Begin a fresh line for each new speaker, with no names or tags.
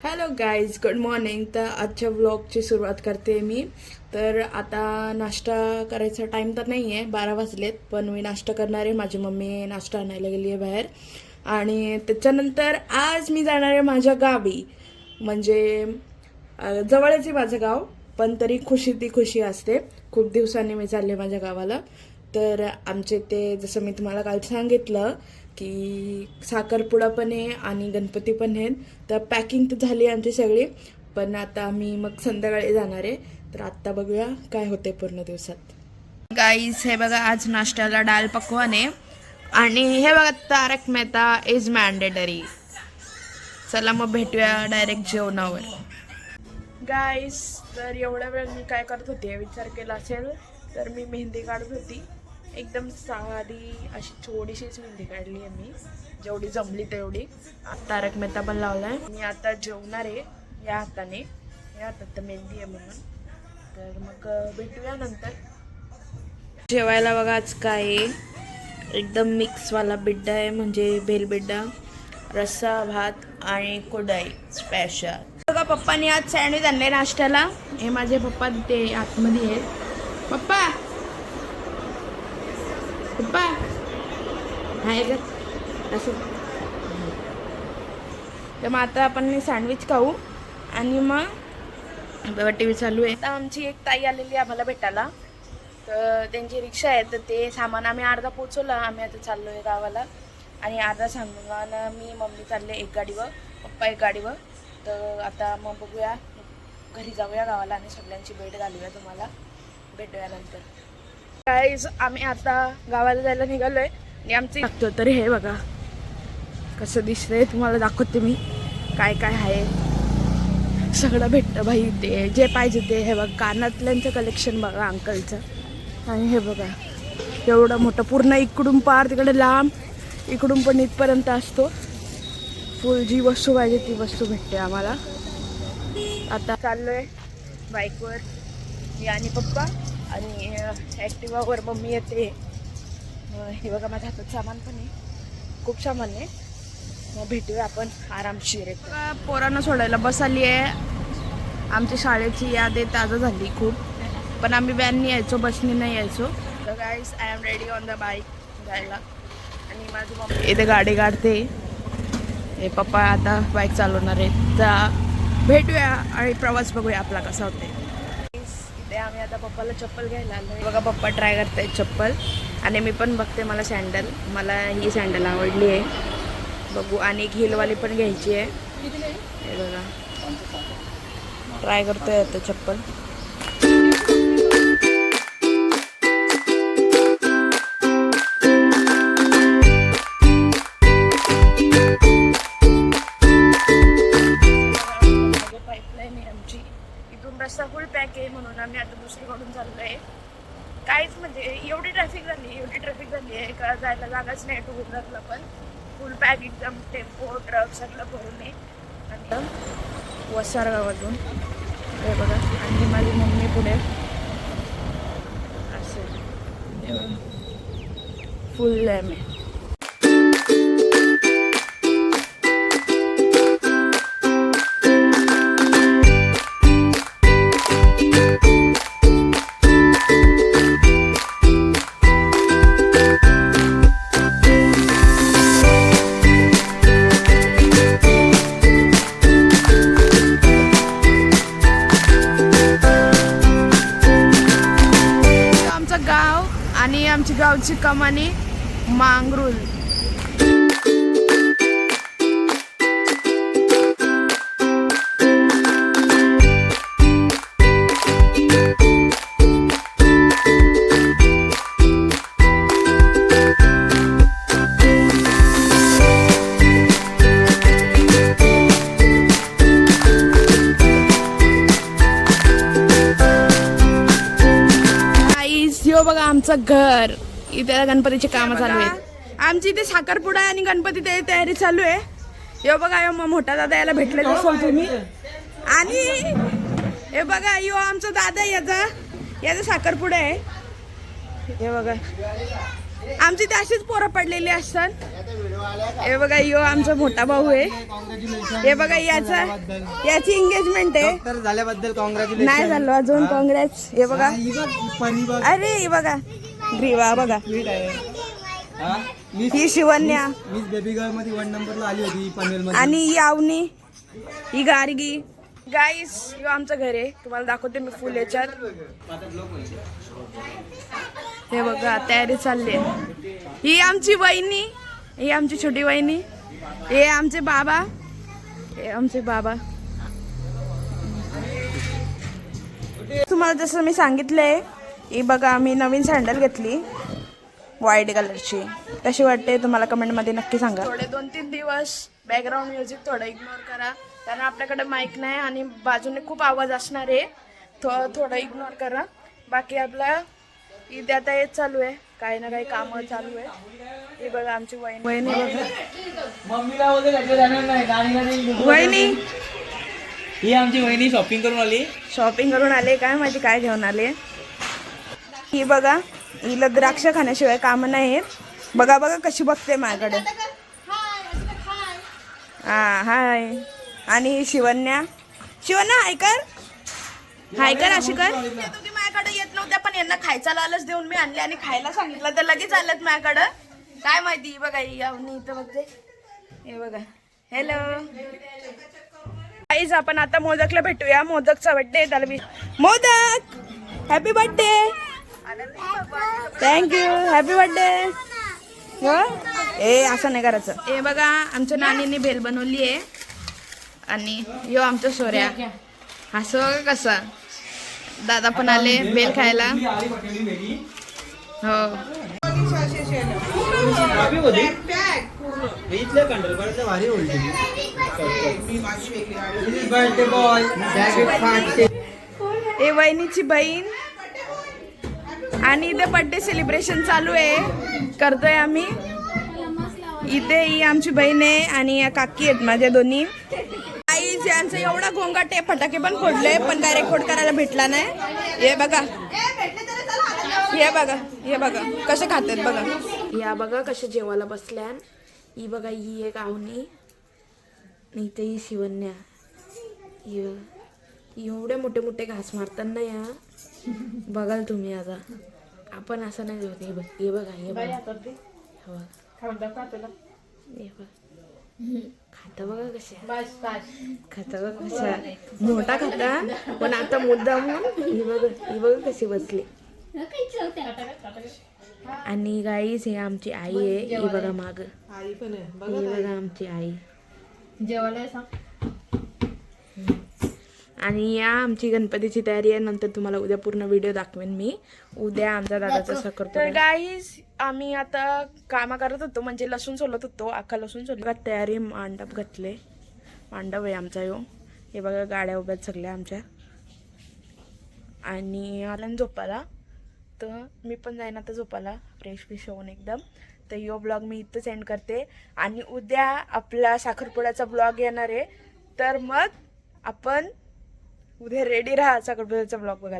Hello guys, good morning. तर आजच्या व्लॉगची सुरुवात करते मी. तर आता नाश्ता करायचा टाईम तर नाही आहे, 12 वाजलेत, पण मी नाश्ता करणार आहे. माझी मम्मी नाश्ता आणायला गेली आहे बाहेर. आणि त्याच्यानंतर आज मी जाणार आहे माझ्या गावी. म्हणजे जवळच आहे माझं गाव, पण तरी खुशी ती खुशी असते. खूप दिवसांनी मी चालले माझ्या गावाला. तर आमचे ते जसं मी तुम्हाला काल सांगितलं की साखरपुडा पण आहे आणि गणपती पण आहेत. तर पॅकिंग तर झाली आमची सगळी, पण आता आम्ही मग संध्याकाळी जाणार आहे. तर आत्ता बघूया काय होते पूर्ण दिवसात. गाईस, हे बघा आज नाश्त्याला डाल पकवान आहे. आणि हे बघा तारक मेहता इज मॅन्डेटरी. चला मग भेटूया डायरेक्ट जेवणावर. गाईस, तर एवढ्या वेळ मी काय करत होते विचार केला असेल तर मी मेहंदी काढत होती. एकदम साधी अशी छोटीशीच मेहंदी काढली आहे मी, जेवढी जमली तेवढी. तारक मेहता पण लावलाय. मी आता जेवणार आहे या हाताने, या हातात तर मेहंदी आहे म्हणून. तर मग भेटूया नंतर. जेवायला बघा आज काय आहे, एकदम मिक्सवाला बिड्डा आहे, म्हणजे भेलबिड्डा, रस्सा भात आणि कुडाई स्पेशल. बघा पप्पानी आज सँडविच आणले नाश्त्याला. हे माझे पप्पा ते आतमध्ये आहेत. पप्पा पप्पा हाय ग असं. तर मग आता आपण सँडविच खाऊ आणि मग टी व्ही चालू आहे. आता आमची एक ताई आलेली आहे आम्हाला भेटायला. तर त्यांची रिक्षा आहे, तर ते सामान आम्ही अर्धा पोचवलं. आम्ही आता चाललो आहे गावाला आणि अर्धा सामान मी मम्मी चालले एक गाडीवर, पप्पा एक गाडीवर. तर आता मग बघूया, घरी जाऊया गावाला आणि सगळ्यांची भेट घालूया. तुम्हाला भेटूया नंतर. गाईज, आम्ही आता गावाला जायला निघालोय आणि आमचं लागतो. तर हे बघा कसं दिसतंय, तुम्हाला दाखवते मी काय काय आहे. सगळं भेटतं भाई, ते जे पाहिजे ते. हे बघा कानातल्यांचं कलेक्शन बघा अंकलचं. आणि हे बघा एवढं मोठं, पूर्ण इकडून पार तिकडे लांब, इकडून पण इथपर्यंत असतो. फुल जी वस्तू पाहिजे ती वस्तू भेटते आम्हाला. आता चाललोय बाईकवर मी आणि पप्पा, आणि ॲक्टिवावर मम्मी येते. हे बघा माझ्या हातात सामान पण आहे, खूप सामान आहे. मग भेटूया आपण आरामशीर. पोरांना सोडायला बस आली आहे. आमच्या शाळेची याद ताजा झाली खूप, पण आम्ही व्हॅननी यायचो, बसनी नाही यायचो. तर guys, I am ready on the bike जायला. आणि माझी मम्मी इथे गाडी काढते. हे पप्पा आता बाईक चालवणार आहे. तर भेटूया आणि प्रवास बघूया आपला कसा होते. इथे आम्ही आता पप्पाला चप्पल घ्यायला आलो. बघा पप्पा ट्राय करतायत चप्पल, आणि मी पण बघते. मला सँडल, मला ही सँडल आवडली आहे. बघू, आणि एक हिलवाली पण घ्यायची आहे. हे बघा ट्राय करतोय आता चप्पल. पाईपलाईन आहे आमची, इथून रस्ता फुल पॅक आहे म्हणून आम्ही आता दुसरीकडून चाललो आहे. काहीच म्हणजे एवढी ट्रॅफिक झाली आहे का जायला जागाच नाही. टू व्हीलरला पण फुल पॅक, एकदम टेम्पो ट्रक सगळं भरून आहे. आणि वसार गावातून हे बघा, आणि माझी मम्मी पुढे असं फुल लॅम आहे. गाव आणि आमची गावची कमानी मांगरूल. बघा आमचं घर, इथे गणपतीची कामं चालू आहेत. आमची इथे साखरपुडा आणि गणपती तयारी चालू आहे. हे बघा, यो मोठा दादा याला भेटले असाल तुम्ही. आणि हे बघा, यो आमचा दादा, याचा साखरपुडा आहे. हे बघा आमची ते अशीच पोरं पडलेली असतात. हे बघा यो आमचा मोठा भाऊ आहे. हे बघा याची एंगेजमेंट आहे.
झाल्याबद्दल कॉंग्रॅच्युलेशन.
नाही झालं अजून काँग्रेस. हे बघा अरे हे बघा ग्रीवा बघा ही शिवन्या
मीच बेबी गर्ल मध्ये 1 नंबरला आली होती पनवेल मध्ये.
आणि ही आवनी ही गार्गी. गाईस यो आमचं घर आहे. तुम्हाला दाखवते मी फुल याच्यात. हे बघा तयारी चालली आहे. ही आमची वहिनी, ही आमची छोटी वहिनी, हे आमचे बाबा, हे आमचे बाबा. तुम्हाला जसं मी सांगितलंय ही बघा मी नवीन सँडल घेतली व्हाईट कलरची. कशी वाटते तुम्हाला कमेंटमध्ये नक्की सांगा. थोडे 2-3 दिवस बॅकग्राऊंड म्युझिक थोडं इग्नोर करा कारण आपल्याकडे माईक नाही आणि बाजूने खूप आवाज असणार आहे. थोडं इग्नोर करा. बाकी आपला ईद आता येत चालू आहे. काही ना काही कामं चालू आहे. हे बघा आमची वहिनी वहिनी
ही आमची वहिनी शॉपिंग करून आली.
काय माहिती काय घेऊन आले. ही बघा हिला द्राक्ष खाण्याशिवाय काम नाही आहेत. बघा कशी बघते माझ्याकडे. हा हाय. आणि ही शिवन्या हाय कर अशी कर. तुम्ही माझ्याकडे येत नव्हत्या पण यांना खायचा लालच देऊन मी आणले आणि खायला सांगितलं तर लगेच आलत माझ्याकडं. काय माहिती बघा यावनी इथं बघते. हे बघा हॅलो गाईज आपण आता मोदकला भेटूया. मोदकचा बर्थडे त्याला modak happy birthday. Thank you happy birthday. असं नाही करायचं. हे बघा आमच्या नानीने भेल बनवली आहे आणि यो आमचा सोऱ्या हसं कसा. दादा पण आले भेल खायला. हो हे वहिनीची बहीण आणि इथे बर्थडे सेलिब्रेशन चालू आहे करतोय आम्ही. इथे ही आमची बहीण आहे आणि या काकी आहेत माझ्या दोन्ही. आईच यांचं एवढा गोंगाट आहे. फटाके पण फोडले पण काय रेकॉर्ड करायला भेटला नाही. हे बघा हे बघा कसे खातात बघा. या बघा कसे जेवायला बसल्या. ही बघा ही एक आवनी इथे ही शिवन्या. एवढे मोठे मोठे घास मारताना या बघाल तुम्ही. आता आपण असं नाही जेवत. हे बघा खाता बघा कशा खाता बघा कशा मोठा खाता पण आता मुद्दामून ही बघा कशी बसली. आणि गाईस हे आमची आई आहे. ही बघा माग ही बघा आमची आई जेवायला. आणि या आमची गणपतीची तयारी आहे. नंतर तुम्हाला उद्या पूर्ण व्हिडिओ दाखवेन मी. उद्या आमचा दादाचा असं करतो. तर गाईस आम्ही आता कामा करत होतो म्हणजे लसूण सोलत होतो. अख्खा लसूण सोलत तयारी. मांडप घातले. मांडप आहे आमचा यो. हे बघा गाड्या उभ्यात सगळ्या आमच्या. आणि आला झोपाला तर मी पण जाईन आता झोपाला फ्रेश होऊन एकदम. तर यो ब्लॉग मी इथंच एंड करते. आणि उद्या आपला साखरपुड्याचा ब्लॉग येणार आहे. तर मग आपण उद्या रेडी राहा साखरपुड्याचा ब्लॉग बघायला.